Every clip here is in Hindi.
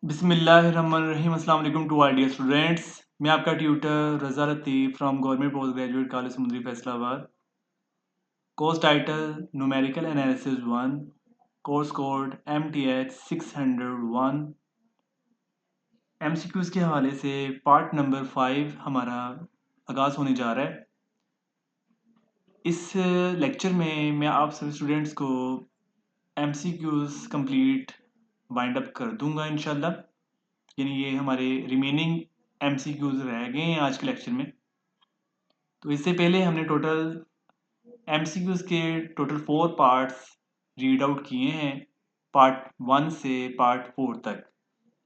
बिस्मिल्लाहिर्रहमानिर्रहीम। अस्सलाम वालेकुम टू ऑल डियर स्टूडेंट्स। मैं आपका tutor Raza Latif from government post graduate college Samundri Faisalabad. Course title numerical analysis 1, course code MTH 601। MCQs के हवाले से पार्ट नंबर 5 हमारा आगाज़ होने जा रहा है। इस लेक्चर में मैं आप सभी स्टूडेंट्स को MCQs कंप्लीट वाइंड अप कर दूंगा इंशाल्लाह। यानी ये हमारे रिमेनिंग MCQs रह गए हैं आज के लेक्चर में। तो इससे पहले हमने टोटल MCQs के टोटल 4 पार्ट्स रीड आउट किए हैं, पार्ट 1 से पार्ट 4 तक।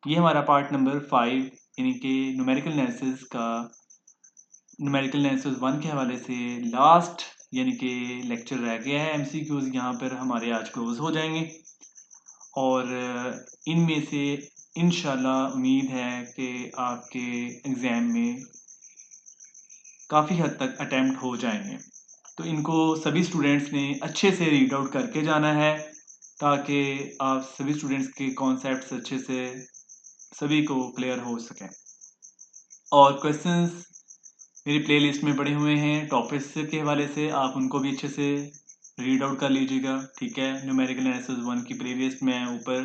ये हमारा पार्ट नंबर 5 यानी कि न्यूमेरिकल एनालिसिस 1 के हवाले से लास्ट यानी कि लेक्चर रह गया है। MCQs यहाँ पर हमारे आज क्लोज हो जाएंगे और इनमें से इंशाल्लाह उम्मीद है कि आपके एग्ज़ाम में काफ़ी हद तक अटेम्प्ट हो जाएंगे। तो इनको सभी स्टूडेंट्स ने अच्छे से रीड आउट करके जाना है ताकि आप सभी स्टूडेंट्स के कॉन्सेप्ट्स अच्छे से सभी को क्लियर हो सकें। और क्वेश्चंस मेरी प्लेलिस्ट में पड़े हुए हैं टॉपिक्स के हवाले से, आप उनको भी अच्छे से रीड आउट कर लीजिएगा, ठीक है। न्यूमेरिकल एनालिसिस 1 की प्रीवियस मैं ऊपर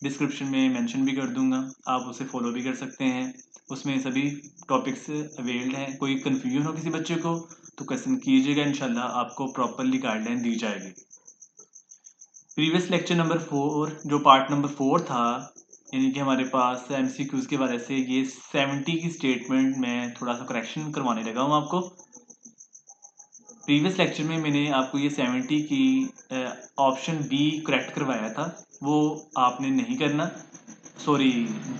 डिस्क्रिप्शन में मेंशन भी कर दूंगा, आप उसे फॉलो भी कर सकते हैं। उसमें सभी टॉपिक्स अवेल्ड हैं। कोई कन्फ्यूजन हो किसी बच्चे को तो क्वेश्चन कीजिएगा, इंशाल्लाह आपको प्रॉपरली गाइडलाइन दी जाएगी। प्रीवियस लेक्चर नंबर 4 जो पार्ट नंबर 4 था, यानी कि हमारे पास MCQs के बारे से ये 70 की स्टेटमेंट में थोड़ा सा करेक्शन करवाने लगा हूँ आपको। प्रीवियस लेक्चर में मैंने आपको ये 70 की ऑप्शन बी करेक्ट करवाया था, वो आपने नहीं करना। सॉरी,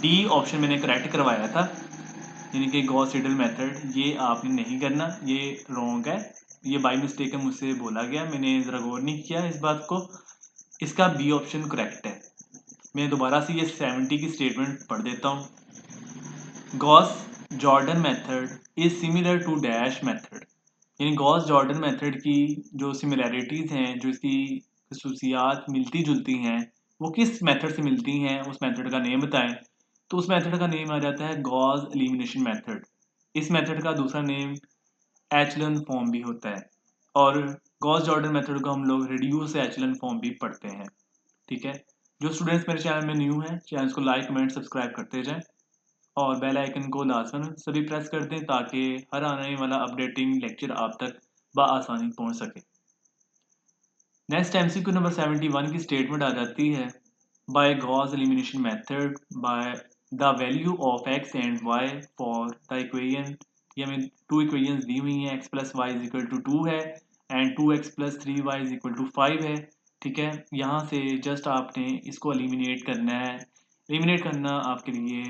डी ऑप्शन मैंने करेक्ट करवाया था, यानी कि गॉस सीडल मेथड, ये आपने नहीं करना, ये रॉन्ग है। ये बाय मिस्टेक मुझसे बोला गया, मैंने ज़रा गौर नहीं किया इस बात को। इसका बी ऑप्शन करेक्ट है। मैं दोबारा से ये 70 की स्टेटमेंट पढ़ देता हूँ। Gauss Jordan method is similar to dash method, यानी गॉस जॉर्डन मेथड की जो सिमिलैरिटीज़ हैं, जो इसकी खसूसियात मिलती जुलती हैं, वो किस मेथड से मिलती हैं, उस मेथड का नेम बताएं। तो उस मेथड का नेम आ जाता है गॉस एलिमिनेशन मेथड। इस मेथड का दूसरा नेम एचलन फॉर्म भी होता है, और गॉस जॉर्डन मेथड को हम लोग रिड्यूस एचलन फॉर्म भी पढ़ते हैं, ठीक है। जो स्टूडेंट्स मेरे चैनल में न्यू हैं, चैनल को लाइक कमेंट सब्सक्राइब करते जाएं और बेल आइकन को लाजमन सभी प्रेस कर दें ताकि हर आने वाला अपडेटिंग लेक्चर आप तक बआसानी पहुंच सके। नेक्स्ट MCQ नंबर 71 की स्टेटमेंट आ जाती है, by Gauss elimination method by the value of x and y for the equation. ये हमें 2 इक्वेशंस दी हुई हैं, x plus Y is equal to 2 है and 2x plus 3y is equal to 5 है, ठीक है। यहाँ से जस्ट आपने इसको एलिमिनेट करना है। एलिमिनेट करना आपके लिए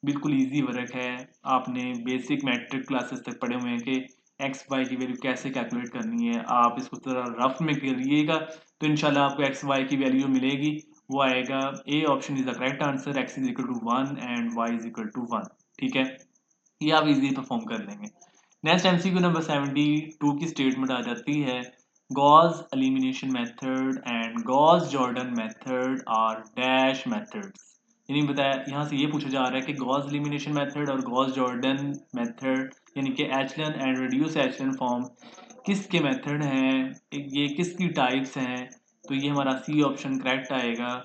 बिल्कुल इजी वर्क है। आपने बेसिक मैट्रिक क्लासेस तक पढ़े हुए हैं कि एक्स वाई की वैल्यू कैसे कैलकुलेट करनी है। आप इसको थोड़ा रफ में करिएगा तो इंशाल्लाह आपको एक्स वाई की वैल्यू मिलेगी, वो आएगा A option is the correct answer, X is equal to 1 and Y is equal to 1, ठीक है। ये आप इजीली परफॉर्म कर लेंगे। नेक्स्ट MCQ नंबर 72 की स्टेटमेंट आ जाती है, Gauss elimination method and Gauss Jordan method are dash methods. यानी बताया, यहाँ से ये पूछा जा रहा है कि गॉस एलिमिनेशन मेथड और गॉस जॉर्डन मेथड यानी कि एचलन एंड रिड्यूस एचलन फॉर्म किसके मेथड हैं, ये किसकी टाइप्स हैं। तो ये हमारा सी ऑप्शन करेक्ट आएगा,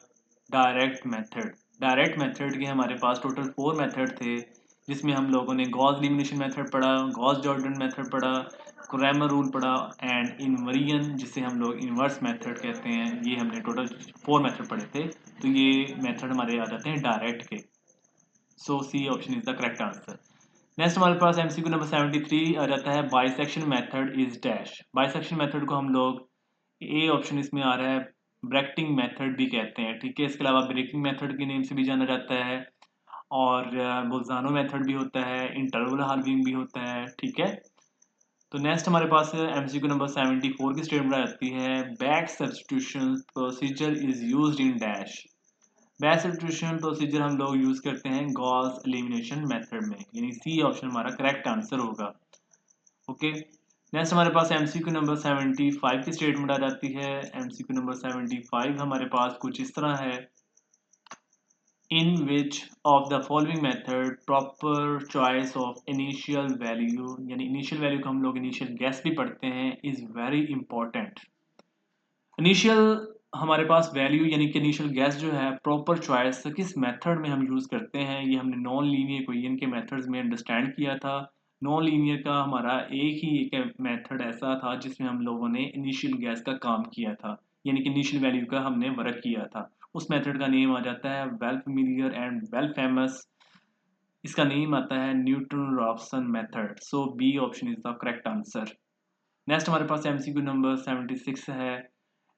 डायरेक्ट मेथड। डायरेक्ट मेथड के हमारे पास टोटल 4 मेथड थे, जिसमें हम लोगों ने गॉस एलिमिनेशन मेथड पढ़ा, गॉस जॉर्डन मेथड पढ़ा, क्रैमर रूल पढ़ा एंड इनवेरिएंट जिसे हम लोग इन्वर्स मेथड कहते हैं। ये हमने टोटल 4 मेथड पढ़े थे। तो ये मेथड हमारे आ जाते हैं डायरेक्ट के। So C option is the correct answer. Next हमारे पास MCQ नंबर 73 आ जाता है, bisection method is dash. Bisection method को हम लोग, ए ऑप्शन इसमें आ रहा है, ब्रैकेटिंग मेथड भी कहते हैं, ठीक है। इसके अलावा ब्रेकिंग मेथड के नेम से भी जाना जाता है और बोल्जानो मेथड भी होता है, इंटरवल हार्विंग भी होता है, ठीक है। तो नेक्स्ट हमारे पास MCQ नंबर 74 की स्टेटमेंट आ जाती है, back substitution procedure is used in dash. Back substitution procedure हम लोग यूज करते हैं गॉस एलिमिनेशन मेथड में, यानी सी ऑप्शन हमारा करेक्ट आंसर होगा, ओके। नेक्स्ट हमारे पास MCQ नंबर 75 की स्टेटमेंट आ जाती है। MCQ नंबर 75 हमारे पास कुछ इस तरह है, in which of the following method proper choice of initial value, यानी initial value को हम लोग initial guess भी पढ़ते हैं, is very important। इनिशियल हमारे पास वैल्यू यानी कि इनिशियल गैस जो है प्रॉपर चॉइस किस मेथड में हम यूज़ करते हैं, ये हमने नॉन लीनियर इक्वेशन के मेथड्स में अंडरस्टैंड किया था। नॉन लीनियर का हमारा एक ही एक मेथड ऐसा था जिसमें हम लोगों ने इनिशियल गैस का काम किया था, यानी कि इनिशियल वैल्यू का हमने वर्क किया था। उस मेथड का नेम आ जाता है well familiar and well famous, इसका नेम आता है Newton Raphson method. So B option is the correct answer. Next हमारे पास एमसीक्यू नंबर 76 है,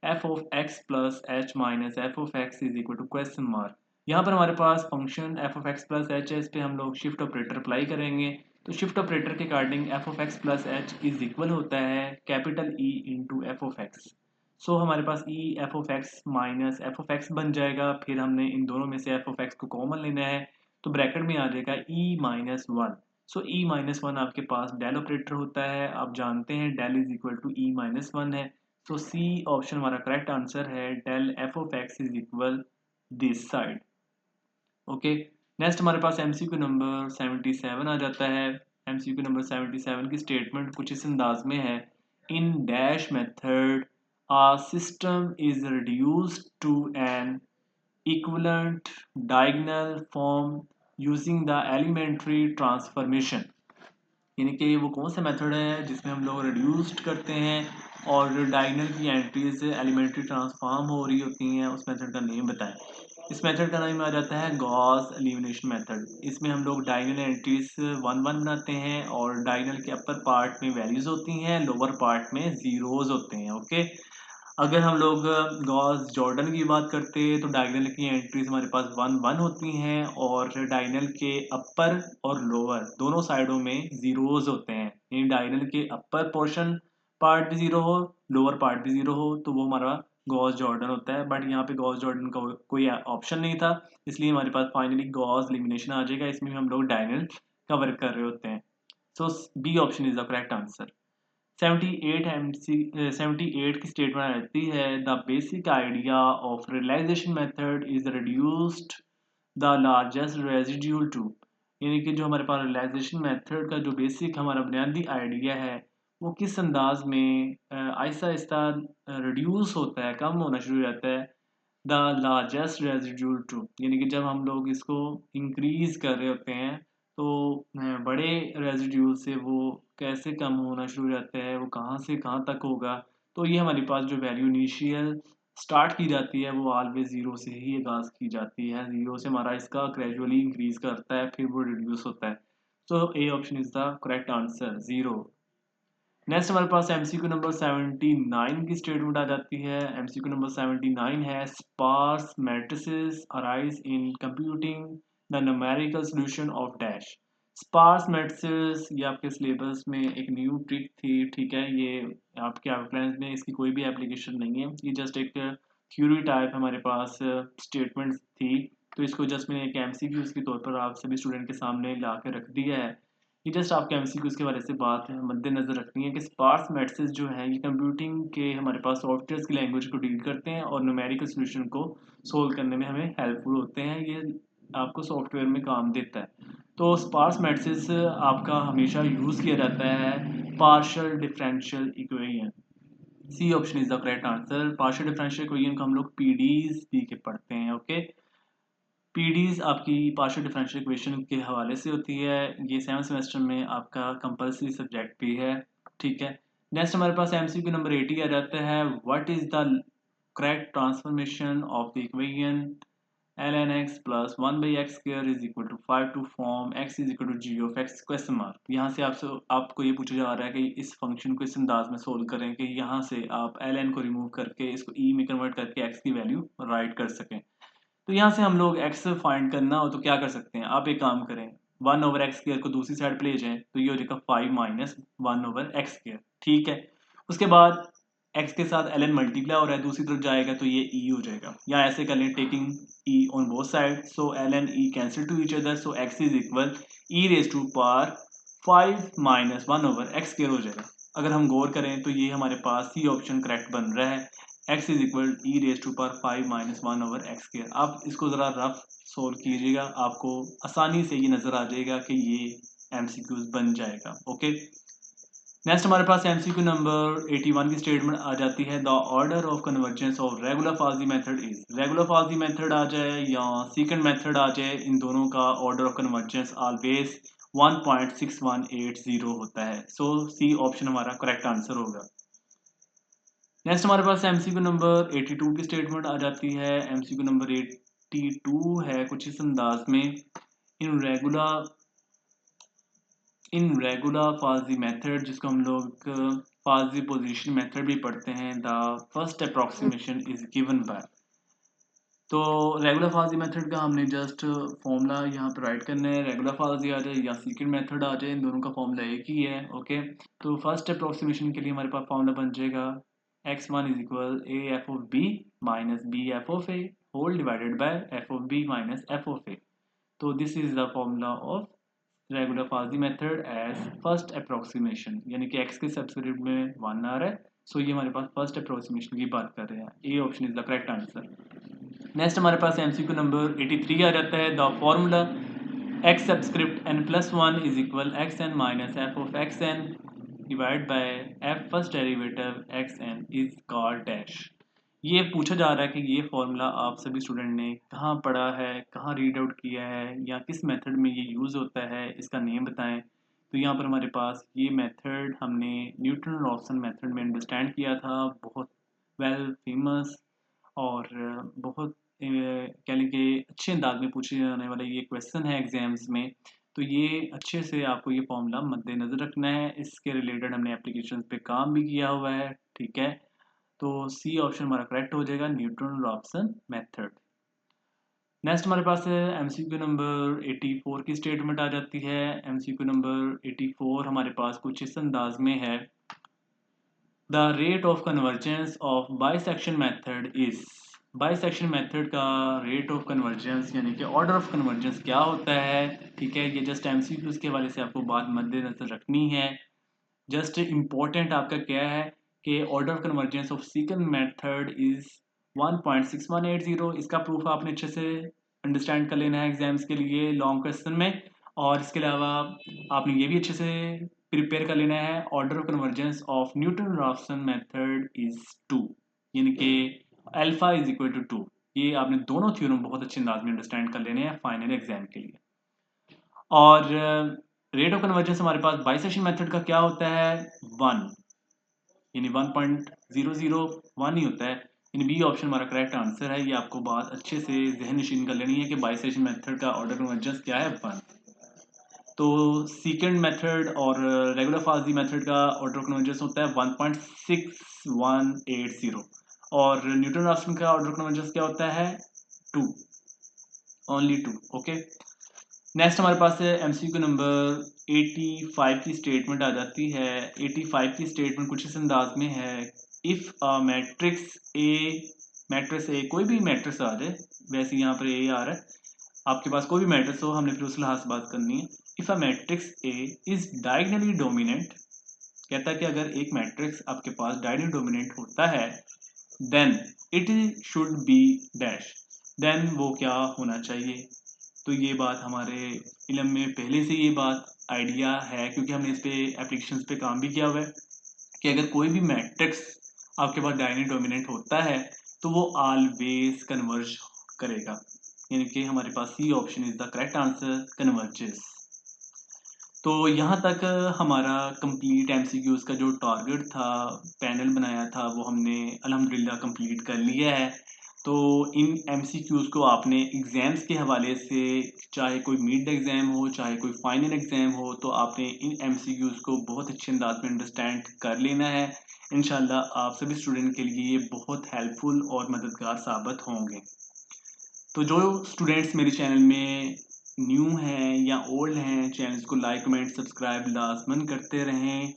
F of X plus H minus F of X is equal to question mark. यहाँ पर हमारे पास function F of X plus H है, इस पे हम लोग शिफ्ट ऑपरेटर अप्लाई करेंगे। तो शिफ्ट ऑपरेटर के according F of X plus H is equal होता है capital E into F of X. So हमारे पास E F of X minus F of X बन जाएगा, फिर हमने इन दोनों में से एफ ऑफ एक्स को कॉमन लेना है, तो ब्रैकेट में आ जाएगा E minus one. So E minus one आपके पास डेल ऑपरेटर होता है, आप जानते हैं del is equal to E minus one है। तो सी ऑप्शन हमारा करेक्ट आंसर है, del F of X is equal this side. Okay, next हमारे पास एमसीक्यू नंबर 77 आ जाता है। एमसीक्यू नंबर 77 की स्टेटमेंट कुछ इस अंदाज में है, in dash method a system is reduced to an equivalent diagonal form using the elementary transformation. यानी कि वो कौन सा मेथड है जिसमें हम लोग रिड्यूस्ड करते हैं और डायगोनल की एंट्रीज एलिमेंट्री ट्रांसफॉर्म हो रही होती हैं, उस मेथड का नेम बताएं। इस मेथड का नाम आ जाता है गॉस एलिमिनेशन मेथड। इसमें हम लोग डायगोनल एंट्रीज वन वन बनाते हैं और डायगोनल के अपर पार्ट में वैल्यूज होती हैं, लोअर पार्ट में जीरोज होते हैं। ओके, अगर हम लोग गॉस जॉर्डन की बात करते हैं तो डायगोनल की एंट्रीज हमारे पास वन वन होती हैं और डायगोनल के अपर और लोअर दोनों साइडों में जीरोज होते हैं, यानी डायगोनल के अपर पोर्शन पार्ट भी जीरो हो, लोअर पार्ट भी जीरो हो, तो वो हमारा गॉस जॉर्डन होता है। बट यहाँ पे गॉस जॉर्डन का कोई ऑप्शन नहीं था, इसलिए हमारे पास फाइनली गॉस एलिमिनेशन आ जाएगा, इसमें भी हम लोग डायगोनल का वर्क कर रहे होते हैं। So B option is the correct answer. 78 की स्टेटमेंट रहती है, the basic idea of realization method is reduced the largest residual to. यानी कि जो हमारे पास रियलाइजेशन मेथड का जो बेसिक हमारा बुनियादी आइडिया है वो किस अंदाज में आहिस्ता आहिस्ता रिड्यूस होता है, कम होना शुरू हो जाता है। द लार्जेस्ट रेजिड्यूल टू, यानी कि जब हम लोग इसको इंक्रीज कर रहे होते हैं तो बड़े रेजिड्यूल से वो कैसे कम होना शुरू हो जाता है, वो कहाँ से कहाँ तक होगा। तो ये हमारे पास जो वैल्यू इनिशियल स्टार्ट की जाती है वो ऑलवेज ज़ीरो से ही आगाज़ की जाती है, ज़ीरो से हमारा इसका ग्रेजुअली इंक्रीज करता है फिर वो रिड्यूस होता है। So A option is the correct answer, zero. Next हमारे पास एमसीक्यू नंबर 79 की स्टेटमेंट आ जाती है। एमसीक्यू नंबर 79 है, sparse matrices arise in computing the numerical solution of dash. Sparse matrices ये आपके सिलेबस में एक न्यू ट्रिक थी, ठीक है, ये आपके आउटलाइन में इसकी कोई भी एप्लीकेशन नहीं है, ये जस्ट एक थ्योरी टाइप हमारे पास स्टेटमेंट थी। तो इसको जस्ट मैंने एक एमसीक्यूज के तौर पर आप सभी स्टूडेंट के सामने ला के रख दिया है। ये जस्ट आपके एमसीक्यूज के बारे से बात है, मद्देनजर रखनी है कि स्पार्स मैट्रिसेस जो है ये कंप्यूटिंग के हमारे पास सॉफ्टवेयर की लैंग्वेज को डील करते हैं और न्यूमेरिकल सॉल्यूशन को सोल्व करने में हमें हेल्पफुल होते हैं, ये आपको सॉफ्टवेयर में काम देता है। तो स्पार्स मैट्रिसेस आपका हमेशा यूज़ किया जाता है partial differential equation. C option is the correct answer. Partial differential equation को हम लोग पीडीज भी के पढ़ते हैं। ओके, पीडीज आपकी पार्शियल डिफरेंशियल इक्वेशन के हवाले से होती है, ये 7th सेमेस्टर में आपका कंपलसरी सब्जेक्ट भी है, ठीक है। नेक्स्ट हमारे पास एमसीक्यू नंबर 80 आ जाता है, what is the correct transformation of the equation ln x plus 1/x square is equal to 5 to form x is equal to g of x question mark. यहाँ से आपको ये पूछा जा रहा है कि इस फंक्शन को इस अंदाज में सोल्व करें कि यहाँ से आप ln को रिमूव करके इसको e में कन्वर्ट करके x की वैल्यू राइट कर सकें। तो यहाँ से हम लोग x फाइंड करना हो तो क्या कर सकते हैं, आप एक काम करें, 1/x स्क्वायर को दूसरी साइड पे ले जाएं तो ये हो जाएगा 5 माइनस 1/x स्क्वायर, ठीक है। उसके बाद x के साथ ln मल्टीप्लाई हो रहा है, दूसरी तरफ जाएगा तो ये e हो जाएगा, या ऐसे कर लें taking e on both side, so ln e cancel to each other, so x is equal e raise to power 5 minus 1/x square हो जाएगा। अगर हम गौर करें तो ये हमारे पास सी ऑप्शन करेक्ट बन रहा है, x is equal e raise to power 5 minus 1/x square. आप इसको ज़रा रफ सोल्व कीजिएगा, आपको आसानी से ये नज़र आ जाएगा कि ये MCQs बन जाएगा। ओके, नेक्स्ट हमारे पास MCQ नंबर 81 की स्टेटमेंट आ जाती है, the order of convergence of regular falsi method is. Regular falsi method आ जाए या सीकेंड मेथड आ जाए, इन दोनों का ऑर्डर ऑफ कन्वर्जेंस ऑलवेज 1.6180 होता है। सो सी ऑप्शन हमारा करेक्ट आंसर होगा। नेक्स्ट हमारे पास MCQ नंबर 82 की स्टेटमेंट आ जाती है। MCQ नंबर 82 है कुछ इस अंदाज में, इन रेगुलर फाजी मेथड, जिसको हम लोग फाजी पोजीशन मेथड भी पढ़ते हैं, the first approximation is given by. तो रेगुलर फाजी मेथड का हमने जस्ट फॉर्मूला यहाँ पर राइट करना है, रेगुलर फाजी आ जाए या सीकेंड मेथड आ जाए, इन दोनों का फॉर्मूला एक ही है। ओके, तो फर्स्ट अप्रोक्सीमेशन के लिए हमारे पास फॉर्मूला बन जाएगा x1 is equal A F of B minus B F of A whole divided by F of B minus F of A. तो this is the formula of regular falsi method as first approximation, यानी कि x के सब्सिट्यूट में 1 आ रहा है। सो ये हमारे पास फर्स्ट अप्रोक्सीमेशन की बात कर रहे हैं, ए option is the correct answer. Next हमारे पास MCQ नंबर 83 आ जाता है, the formula x subscript n+1 is equal xn minus f of xn divide by f first derivative xn is called dash. ये पूछा जा रहा है कि ये फॉर्मूला आप सभी स्टूडेंट ने कहाँ पढ़ा है, कहाँ रीड आउट किया है, या किस मेथड में ये यूज़ होता है, इसका नेम बताएं। तो यहाँ पर हमारे पास ये मेथड हमने न्यूटन-रॉप्सन मेथड में अंडरस्टैंड किया था, बहुत वेल फेमस और बहुत कह लें कि अच्छे अंदाज में पूछे जाने वाला ये क्वेश्चन है एग्जाम्स में। तो ये अच्छे से आपको ये फॉर्मूला मद्देनज़र रखना है, इसके रिलेटेड हमने एप्लीकेशन पे काम भी किया हुआ है। ठीक है, तो सी ऑप्शन हमारा करेक्ट हो जाएगा, न्यूटन-रॉप्सन मेथड। नेक्स्ट हमारे पास है MCQ नंबर 84 की स्टेटमेंट आ जाती है। MCQ नंबर 84 हमारे पास कुछ इस अंदाज में है, the rate of convergence of bisection method is. Bisection method का रेट ऑफ कन्वर्जेंस यानी कि ऑर्डर ऑफ कन्वर्जेंस क्या होता है। ठीक है, ये जस्ट MCQs के हवाले से आपको बात मद्देनजर रखनी है। जस्ट इम्पोर्टेंट आपका क्या है कि order of convergence of second method is 1.6180। इसका प्रूफ आपने अच्छे से अंडरस्टैंड कर लेना है एग्जाम्स के लिए लॉन्ग क्वेश्चन में। और इसके अलावा आपने ये भी अच्छे से प्रिपेयर कर लेना है, order of convergence of Newton Raphson method is 2, यानी कि अल्फा इज इक्वल टू 2। ये आपने दोनों थ्योरम बहुत अच्छे अंदाज में अंडरस्टैंड कर लेने हैं फाइनल एग्जाम के लिए। और रेट ऑफ कन्वर्जेंस हमारे पास बाइसेक्शन मेथड का क्या होता है, 1, यानी 1.001 ही होता है, यानी बी ऑप्शन हमारा करेक्ट आंसर है। ये आपको बात अच्छे से जहन नशीन कर लेनी है कि बाइसेक्शन मेथड का ऑर्डर कन्वर्जेंस क्या है, 1। तो सीकेंड मेथड और रेगुलर फाजी मेथड का ऑर्डर कन्वर्जेंस होता है 1.6180 और न्यूटन रॉप्सन का ऑर्डर कन्वर्जेंस क्या होता है, 2, ओनली 2। ओके, नेक्स्ट हमारे पास है MCQ नंबर 85 की स्टेटमेंट आ जाती है। 85 की स्टेटमेंट कुछ इस अंदाज में है, इफ़ अ मैट्रिक्स ए कोई भी मैट्रिक्स आ जाए, वैसे यहाँ पर ए आ रहा है, आपके पास कोई भी मैट्रिक्स हो, हमने फिर उस लिहाज से बात करनी है। If a matrix A is diagonally dominant, कहता है कि अगर एक मैट्रिक्स आपके पास डायगोनली डोमिनेंट होता है, then it should be dash, then वो क्या होना चाहिए। तो ये बात हमारे इल्म में पहले से ये बात आइडिया है, क्योंकि हमने इस पे एप्लीकेशंस पे काम भी किया हुआ है कि अगर कोई भी मैट्रिक्स आपके पास डायगोनली डोमिनेंट होता है तो वो ऑलवेज कन्वर्ज करेगा, यानी कि हमारे पास C option is the correct answer, converges. तो यहाँ तक हमारा कंप्लीट MCQs का जो टारगेट था, पैनल बनाया था, वो हमने अल्हम्दुलिल्लाह कंप्लीट कर लिया है। तो इन MCQs को आपने एग्ज़ाम्स के हवाले से, चाहे कोई मिड एग्ज़ाम हो, चाहे कोई फाइनल एग्ज़ाम हो, तो आपने इन MCQs को बहुत अच्छे अंदाज में अंडरस्टैंड कर लेना है। इंशाल्लाह आप सभी स्टूडेंट के लिए ये बहुत हेल्पफुल और मददगार साबित होंगे। तो जो स्टूडेंट्स मेरे चैनल में न्यू हैं या ओल्ड हैं, चैनल्स को लाइक कमेंट सब्सक्राइब लाजमन करते रहें,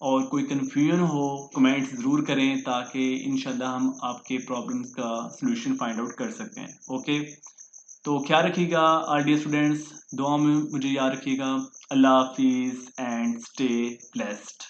और कोई कन्फ्यूजन हो कमेंट्स ज़रूर करें, ताकि इंशाल्लाह हम आपके प्रॉब्लम्स का सलूशन फाइंड आउट कर सकते हैं। ओके, तो ख्याल रखिएगा आर डी स्टूडेंट्स, दुआ में मुझे याद रखिएगा। अल्लाह हाफिज़ एंड स्टे ब्लेस्ड।